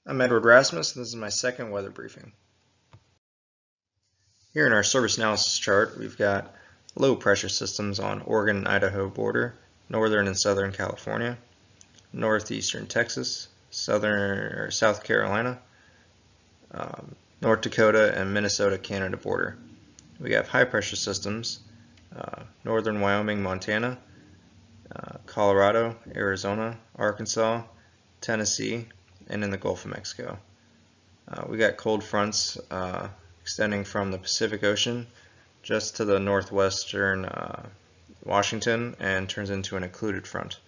I'm Edward Rasmus, and this is my second weather briefing. Here in our service analysis chart, we've got low pressure systems on Oregon and Idaho border, northern and southern California, northeastern Texas, South Carolina, North Dakota, and Minnesota, Canada border. We have high pressure systems, northern Wyoming, Montana, Colorado, Arizona, Arkansas, Tennessee, and in the Gulf of Mexico. We got cold fronts extending from the Pacific Ocean just to the northwestern Washington and turns into an occluded front.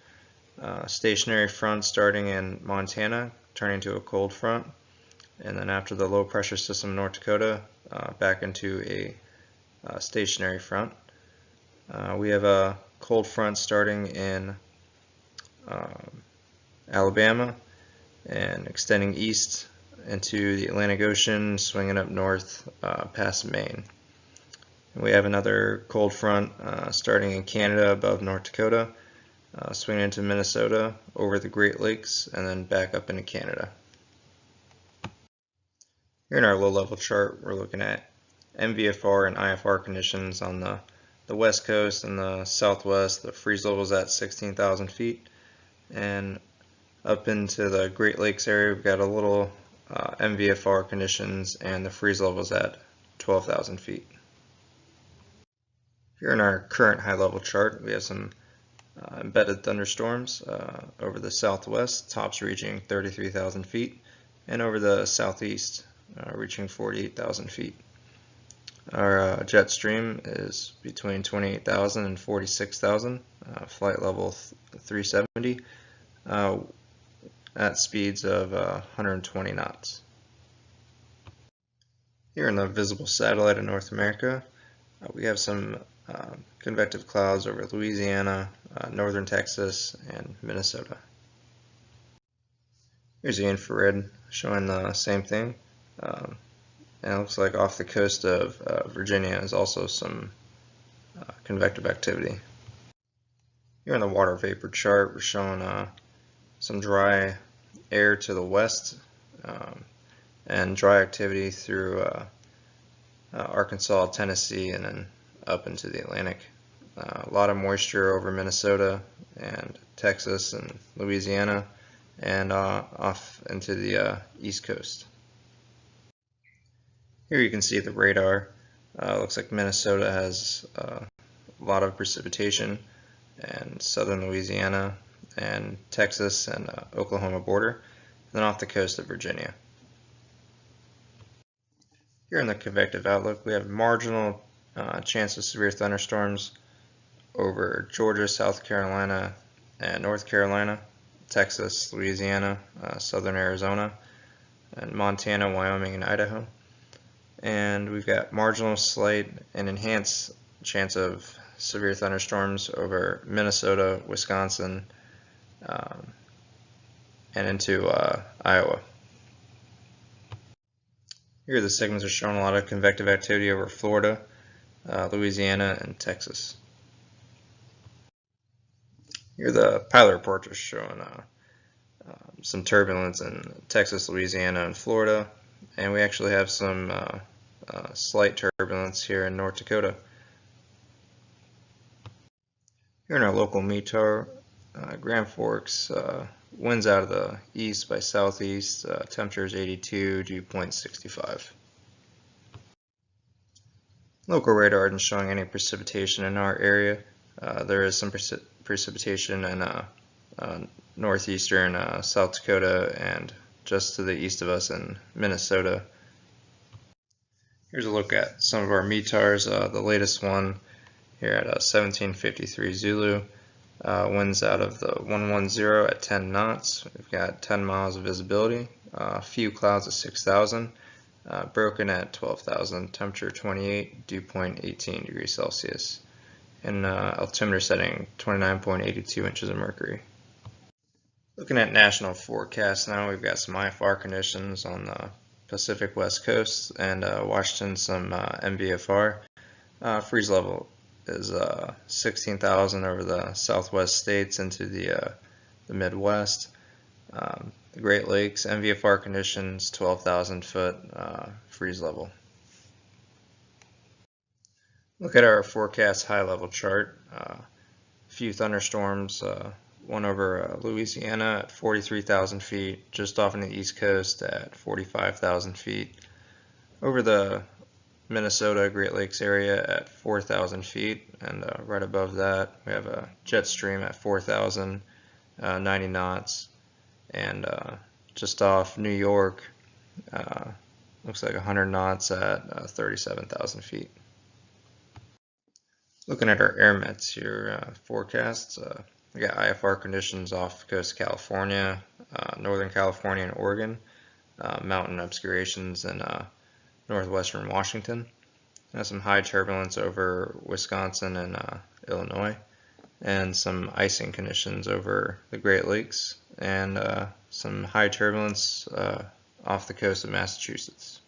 Stationary front starting in Montana, turning to a cold front, and then after the low pressure system in North Dakota, back into a stationary front. We have a cold front starting in Alabama and extending east into the Atlantic Ocean, swinging up north past Maine. And we have another cold front starting in Canada above North Dakota, swinging into Minnesota, over the Great Lakes, and then back up into Canada. Here in our low-level chart, we're looking at MVFR and IFR conditions on the west coast and the southwest. The freeze level is at 16,000 feet, and up into the Great Lakes area, we've got a little MVFR conditions, and the freeze level is at 12,000 feet. Here in our current high-level chart, we have some embedded thunderstorms over the southwest, tops reaching 33,000 feet, and over the southeast, reaching 48,000 feet. Our jet stream is between 28,000 and 46,000, flight level 370, at speeds of 120 knots. Here in the visible satellite of North America, we have some convective clouds over Louisiana, northern Texas, and Minnesota. Here's the infrared showing the same thing. And it looks like off the coast of Virginia is also some convective activity. Here in the water vapor chart, we're showing some dry air to the west and dry activity through Arkansas, Tennessee, and then up into the Atlantic. A lot of moisture over Minnesota and Texas and Louisiana, and off into the east coast. Here you can see the radar. Looks like Minnesota has a lot of precipitation, and southern Louisiana and Texas and Oklahoma border, and then off the coast of Virginia. Here in the convective outlook, we have marginal chance of severe thunderstorms over Georgia, South Carolina, and North Carolina, Texas, Louisiana, southern Arizona, and Montana, Wyoming, and Idaho. And we've got marginal, slight, and enhanced chance of severe thunderstorms over Minnesota, Wisconsin, and into Iowa. Here the segments are showing a lot of convective activity over Florida, Louisiana, and Texas. Here the pilot report is showing some turbulence in Texas, Louisiana, and Florida, and we actually have some slight turbulence here in North Dakota. Here in our local METAR, Grand Forks, winds out of the east by southeast, temperature is 82, dew point 65. Local radar isn't showing any precipitation in our area. There is some precipitation in northeastern South Dakota and just to the east of us in Minnesota. Here's a look at some of our METARs. The latest one here at 1753 Zulu. Winds out of the 110 at 10 knots. We've got 10 miles of visibility. A few clouds at 6,000. Broken at 12,000. Temperature 28. Dew point 18 degrees Celsius. And altimeter setting 29.82 inches of mercury. Looking at national forecasts now, we've got some IFR conditions on the Pacific West Coast and Washington, some MVFR. Freeze level is 16,000 over the southwest states into the Midwest. the Great Lakes, MVFR conditions, 12,000 foot freeze level. Look at our forecast high level chart. A few thunderstorms, one over Louisiana at 43,000 feet, just off on the East Coast at 45,000 feet. Over the Minnesota Great Lakes area at 4,000 feet, and right above that we have a jet stream at 4,000, 90 knots, and just off New York, looks like 100 knots at 37,000 feet. Looking at our air mets here, forecasts, we got IFR conditions off the coast of California, Northern California and Oregon, mountain obscurations in northwestern Washington. Some high turbulence over Wisconsin and Illinois, and some icing conditions over the Great Lakes, and some high turbulence off the coast of Massachusetts.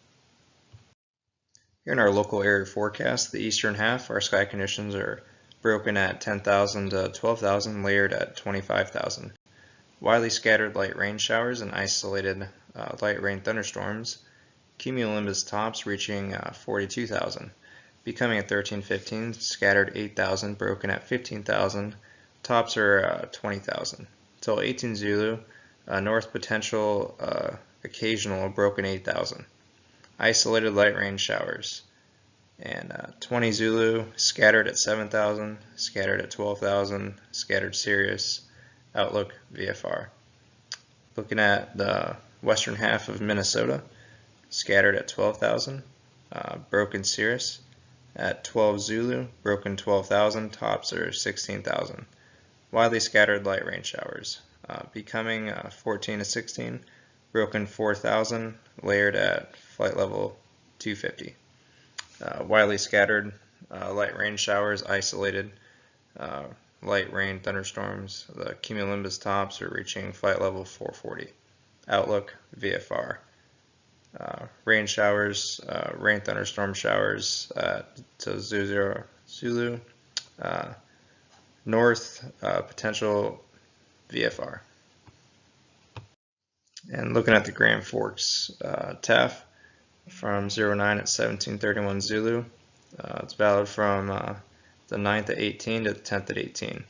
Here in our local area forecast, the eastern half, our sky conditions are broken at 10,000 to 12,000, layered at 25,000. Widely scattered light rain showers and isolated light rain thunderstorms. Cumulonimbus tops reaching 42,000. Becoming at 1315, scattered 8,000, broken at 15,000. Tops are 20,000. Till 18 Zulu, north potential occasional, broken 8,000. Isolated light rain showers. And 20 Zulu, scattered at 7,000, scattered at 12,000, scattered cirrus, outlook VFR. Looking at the western half of Minnesota, scattered at 12,000, broken cirrus. At 12 Zulu, broken 12,000, tops are 16,000. Widely scattered light rain showers. Becoming 14 to 16, broken 4,000, layered at flight level 250. Widely scattered light rain showers, isolated light rain thunderstorms. The cumulonimbus tops are reaching flight level 440. Outlook VFR. Rain showers, rain thunderstorm showers to 00 Zulu. North potential VFR. And looking at the Grand Forks TAF from 09 at 1731 Zulu, it's valid from the 9th at 18 to the 10th at 18.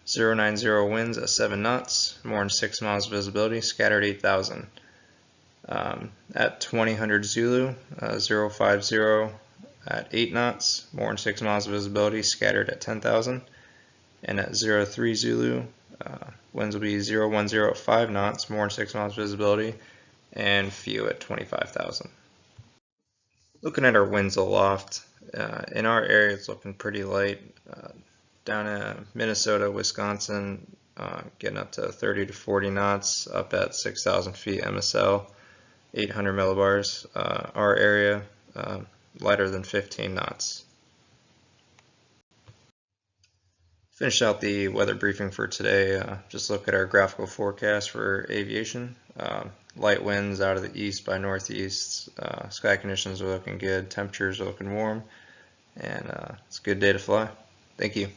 090 winds at 7 knots, more than 6 miles visibility, scattered 8,000. At 2000 Zulu, 050 at 8 knots, more than 6 miles visibility, scattered at 10,000. And at 03 Zulu, winds will be 010 at 5 knots, more than 6 miles visibility, and few at 25,000. Looking at our winds aloft, in our area it's looking pretty light. Down in Minnesota, Wisconsin, getting up to 30 to 40 knots, up at 6,000 feet MSL, 800 millibars. Our area, lighter than 15 knots. Finish out the weather briefing for today. Just look at our graphical forecast for aviation. Light winds out of the east by northeast. Sky conditions are looking good. Temperatures are looking warm. And it's a good day to fly. Thank you.